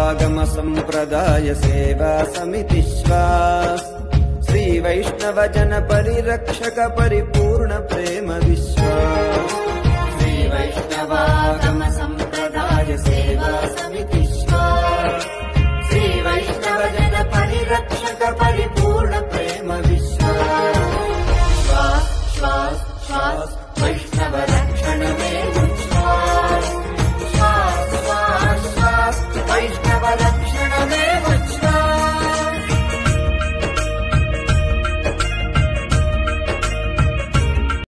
वैष्णवागम संप्रदाय सेवा समिति श्वास श्री वैष्णव जन परिरक्षक परिपूर्ण प्रेम विश्वास श्री वैष्णवागम संप्रदाय सेवा समिति श्वास श्री वैष्णव जन परिरक्षक परिपूर्ण प्रेम विश्वास श्वास श्वास श्वास वैष्णव रक्षण में विश्वास श्वास श्वास श्वास वैष्णव रक्षण में